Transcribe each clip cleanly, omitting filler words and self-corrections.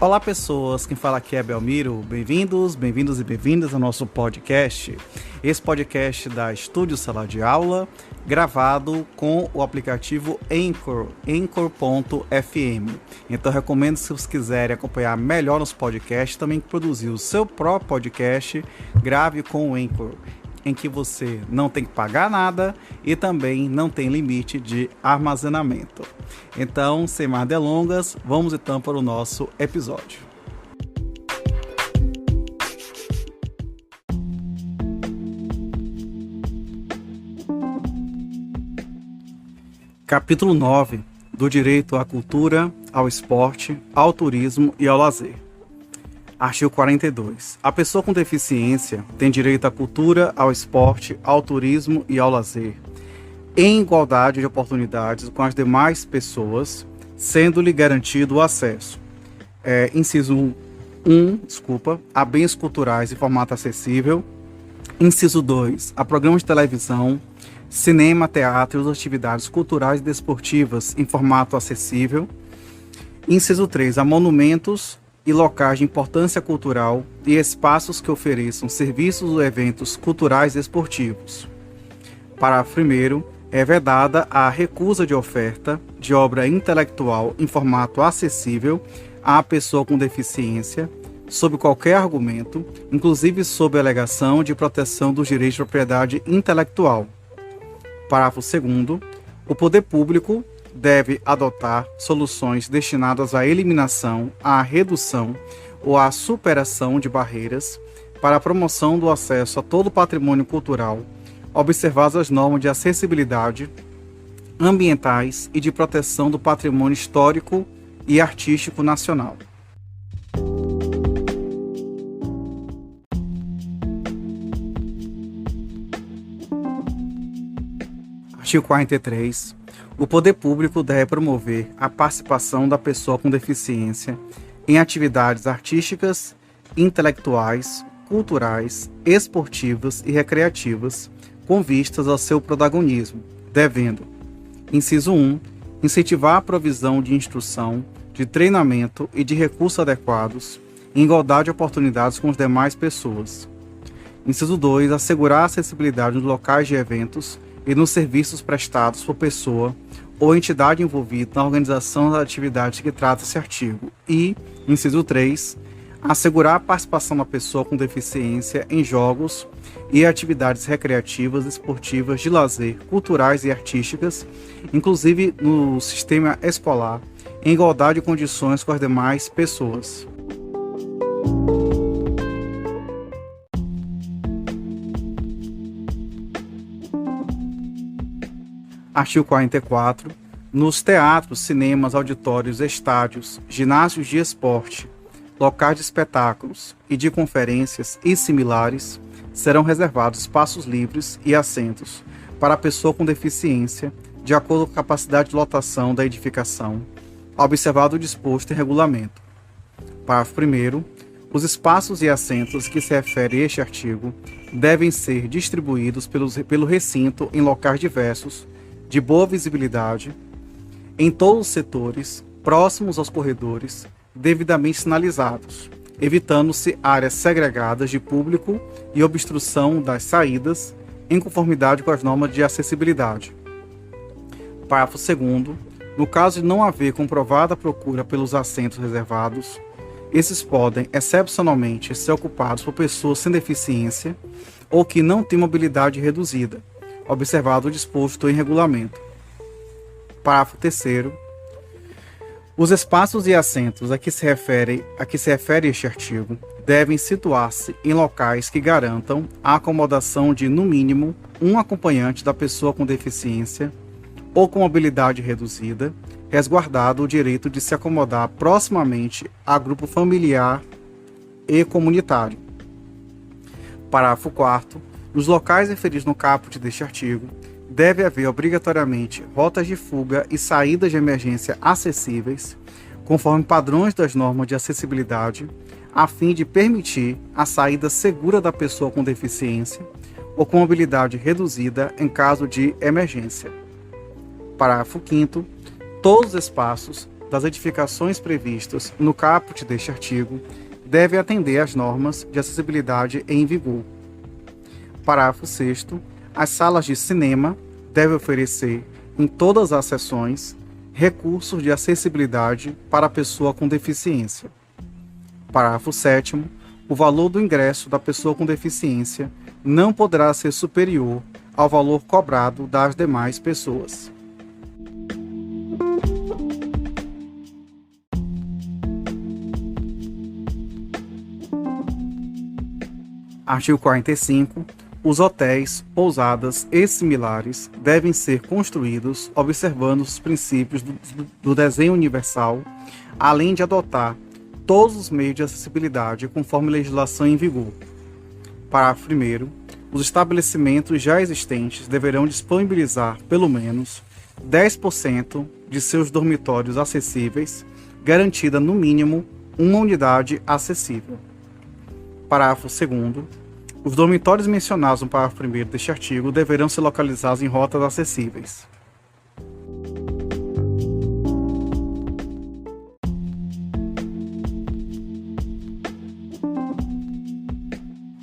Olá pessoas, quem fala aqui é Belmiro, bem-vindos e bem-vindas ao nosso podcast. Esse podcast da Estúdio Sala de Aula, gravado com o aplicativo Anchor, Anchor.fm. Então recomendo, se vocês quiserem acompanhar melhor nos podcasts, também produzir o seu próprio podcast, grave com o Anchor, em que você não tem que pagar nada e também não tem limite de armazenamento. Então, sem mais delongas, vamos então para o nosso episódio. Capítulo 9 do direito à cultura, ao esporte, ao turismo e ao lazer. Artigo 42. A pessoa com deficiência tem direito à cultura, ao esporte, ao turismo e ao lazer, em igualdade de oportunidades com as demais pessoas, sendo-lhe garantido o acesso. Inciso 1, a bens culturais em formato acessível. Inciso 2, a programas de televisão, cinema, teatro e outras atividades culturais e desportivas em formato acessível. Inciso 3, a monumentos e locais de importância cultural e espaços que ofereçam serviços ou eventos culturais e esportivos. Parágrafo 1º. É vedada a recusa de oferta de obra intelectual em formato acessível à pessoa com deficiência, sob qualquer argumento, inclusive sob a alegação de proteção dos direitos de propriedade intelectual. Parágrafo 2º. O poder público deve adotar soluções destinadas à eliminação, à redução ou à superação de barreiras para a promoção do acesso a todo o patrimônio cultural, observadas as normas de acessibilidade, ambientais e de proteção do patrimônio histórico e artístico nacional. Artigo 43. O poder público deve promover a participação da pessoa com deficiência em atividades artísticas, intelectuais, culturais, esportivas e recreativas, com vistas ao seu protagonismo, devendo, inciso 1, incentivar a provisão de instrução, de treinamento e de recursos adequados, em igualdade de oportunidades com as demais pessoas. Inciso 2, assegurar a acessibilidade nos locais de eventos e nos serviços prestados por pessoa ou entidade envolvida na organização das atividades que trata esse artigo. E, inciso 3, assegurar a participação da pessoa com deficiência em jogos e atividades recreativas, esportivas, de lazer, culturais e artísticas, inclusive no sistema escolar, em igualdade de condições com as demais pessoas. Artigo 44. Nos teatros, cinemas, auditórios, estádios, ginásios de esporte, locais de espetáculos e de conferências e similares, serão reservados espaços livres e assentos para a pessoa com deficiência, de acordo com a capacidade de lotação da edificação, observado o disposto em regulamento. Parágrafo 1º. Os espaços e assentos que se refere este artigo devem ser distribuídos pelo recinto em locais diversos, de boa visibilidade, em todos os setores, próximos aos corredores, devidamente sinalizados, evitando-se áreas segregadas de público e obstrução das saídas, em conformidade com as normas de acessibilidade. Parágrafo 2º. No caso de não haver comprovada procura pelos assentos reservados, esses podem, excepcionalmente, ser ocupados por pessoas sem deficiência ou que não têm mobilidade reduzida, observado o disposto em regulamento. Parágrafo 3º. Os espaços e assentos a que se refere este artigo devem situar-se em locais que garantam a acomodação de, no mínimo, um acompanhante da pessoa com deficiência ou com mobilidade reduzida, resguardado o direito de se acomodar proximamente a grupo familiar e comunitário. Parágrafo 4º. Nos locais referidos no caput deste artigo, deve haver obrigatoriamente rotas de fuga e saídas de emergência acessíveis, conforme padrões das normas de acessibilidade, a fim de permitir a saída segura da pessoa com deficiência ou com mobilidade reduzida em caso de emergência. Parágrafo 5º. Todos os espaços das edificações previstas no caput deste artigo deve atender às normas de acessibilidade em vigor. Parágrafo 6º. As salas de cinema devem oferecer, em todas as sessões, recursos de acessibilidade para a pessoa com deficiência. Parágrafo 7º. O valor do ingresso da pessoa com deficiência não poderá ser superior ao valor cobrado das demais pessoas. Artigo 45. Os hotéis, pousadas e similares devem ser construídos observando os princípios do desenho universal, além de adotar todos os meios de acessibilidade conforme a legislação em vigor. Parágrafo 1º. Os estabelecimentos já existentes deverão disponibilizar, pelo menos, 10% de seus dormitórios acessíveis, garantida, no mínimo, uma unidade acessível. Parágrafo 2º. Os dormitórios mencionados no parágrafo 1º deste artigo deverão ser localizados em rotas acessíveis.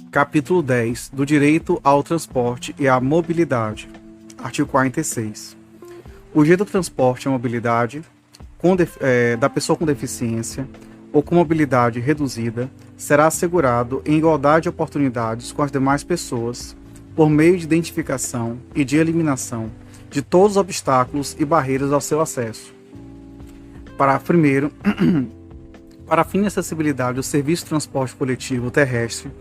Capítulo 10 do Direito ao Transporte e à Mobilidade. Artigo 46. O direito ao transporte e à mobilidade da pessoa com deficiência ou com mobilidade reduzida será assegurado em igualdade de oportunidades com as demais pessoas, por meio de identificação e de eliminação de todos os obstáculos e barreiras ao seu acesso. Parágrafo 1º. Para fim de acessibilidade do serviço de transporte coletivo terrestre,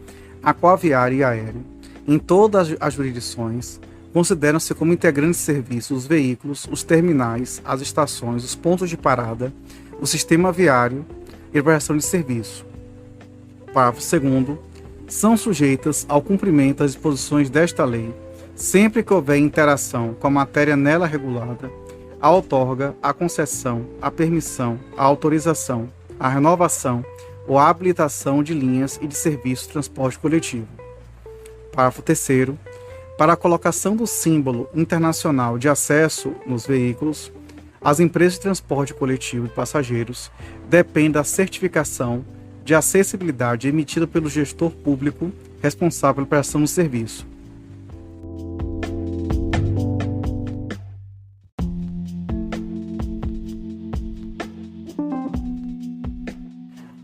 aquaviário e aéreo, em todas as jurisdições, consideram-se como integrantes de serviço os veículos, os terminais, as estações, os pontos de parada, o sistema viário e prestação de serviço. Parágrafo 2º. São sujeitas ao cumprimento das disposições desta lei, sempre que houver interação com a matéria nela regulada, a outorga, a concessão, a permissão, a autorização, a renovação ou a habilitação de linhas e de serviços de transporte coletivo. Parágrafo 3º. Para a colocação do símbolo internacional de acesso nos veículos, as empresas de transporte coletivo de passageiros dependem da certificação de acessibilidade emitida pelo gestor público responsável pela prestação do serviço.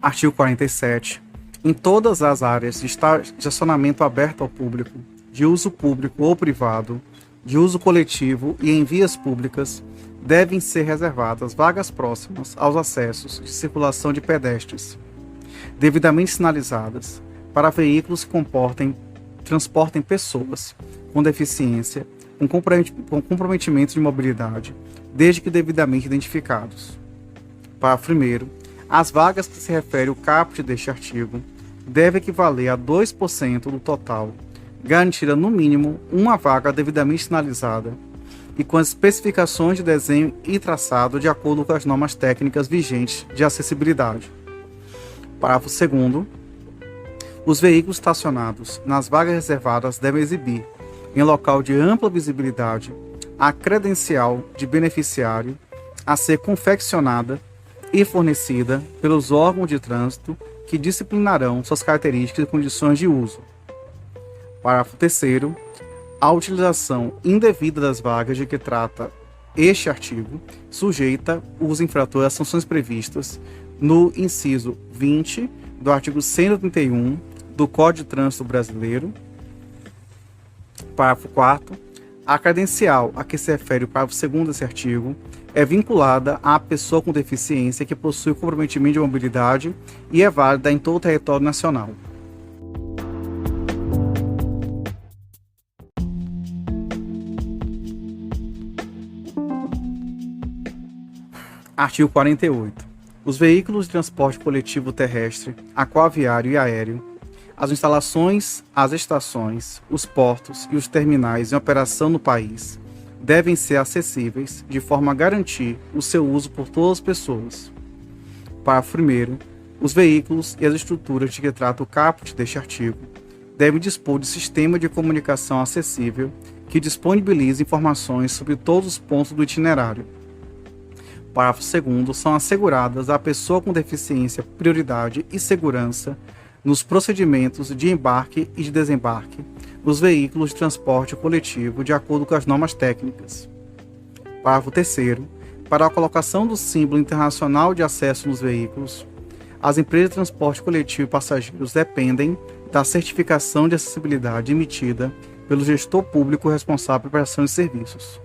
Artigo 47. Em todas as áreas de estacionamento aberto ao público, de uso público ou privado, de uso coletivo e em vias públicas, devem ser reservadas vagas próximas aos acessos de circulação de pedestres, devidamente sinalizadas, para veículos que transportem pessoas com deficiência, com comprometimento de mobilidade, desde que devidamente identificados. Parágrafo 1º. As vagas que se refere o caput deste artigo devem equivaler a 2% do total, garantida no mínimo uma vaga devidamente sinalizada e com as especificações de desenho e traçado de acordo com as normas técnicas vigentes de acessibilidade. Parágrafo 2º. Os veículos estacionados nas vagas reservadas devem exibir, em local de ampla visibilidade, a credencial de beneficiário a ser confeccionada e fornecida pelos órgãos de trânsito que disciplinarão suas características e condições de uso. Parágrafo 3º. A utilização indevida das vagas de que trata este artigo sujeita os infratores às sanções previstas no inciso 20 do artigo 131 do Código de Trânsito Brasileiro. Parágrafo 4º. A credencial a que se refere o parágrafo 2º desse artigo é vinculada à pessoa com deficiência que possui comprometimento de mobilidade e é válida em todo o território nacional. Artigo 48. Os veículos de transporte coletivo terrestre, aquaviário e aéreo, as instalações, as estações, os portos e os terminais em operação no país devem ser acessíveis de forma a garantir o seu uso por todas as pessoas. Parágrafo 1º. Os veículos e as estruturas de que trata o caput deste artigo devem dispor de sistema de comunicação acessível que disponibilize informações sobre todos os pontos do itinerário. Parágrafo 2º. São asseguradas à pessoa com deficiência prioridade e segurança nos procedimentos de embarque e de desembarque dos veículos de transporte coletivo de acordo com as normas técnicas. Parágrafo 3º. Para a colocação do símbolo internacional de acesso nos veículos, as empresas de transporte coletivo e passageiros dependem da certificação de acessibilidade emitida pelo gestor público responsável pela prestação de serviços.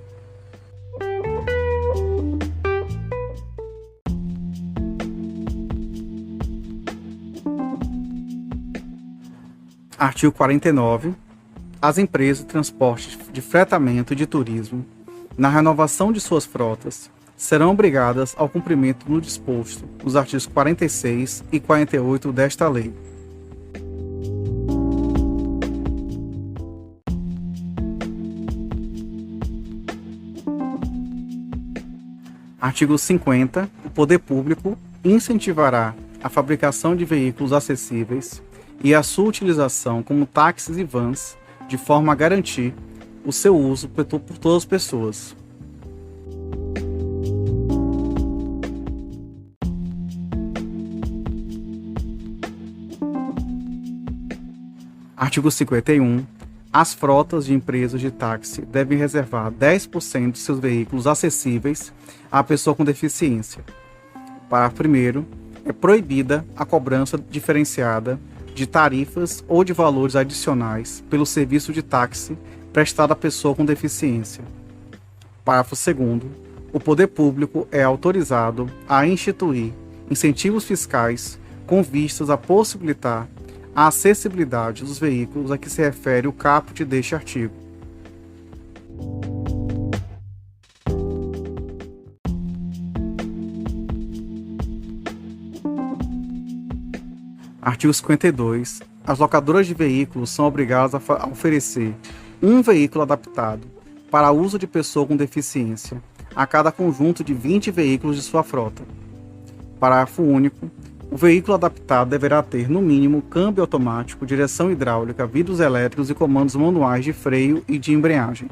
Artigo 49. As empresas de transporte de fretamento e de turismo, na renovação de suas frotas, serão obrigadas ao cumprimento no disposto nos artigos 46 e 48 desta lei. Artigo 50. O poder público incentivará a fabricação de veículos acessíveis e a sua utilização como táxis e vans, de forma a garantir o seu uso por todas as pessoas. Artigo 51. As frotas de empresas de táxi devem reservar 10% de seus veículos acessíveis à pessoa com deficiência. Parágrafo 1º. É proibida a cobrança diferenciada de tarifas ou de valores adicionais pelo serviço de táxi prestado à pessoa com deficiência. Parágrafo 2º. O poder público é autorizado a instituir incentivos fiscais com vistas a possibilitar a acessibilidade dos veículos a que se refere o caput deste artigo. Artigo 52. As locadoras de veículos são obrigadas a oferecer um veículo adaptado para uso de pessoa com deficiência a cada conjunto de 20 veículos de sua frota. Parágrafo único. O veículo adaptado deverá ter, no mínimo, câmbio automático, direção hidráulica, vidros elétricos e comandos manuais de freio e de embreagem.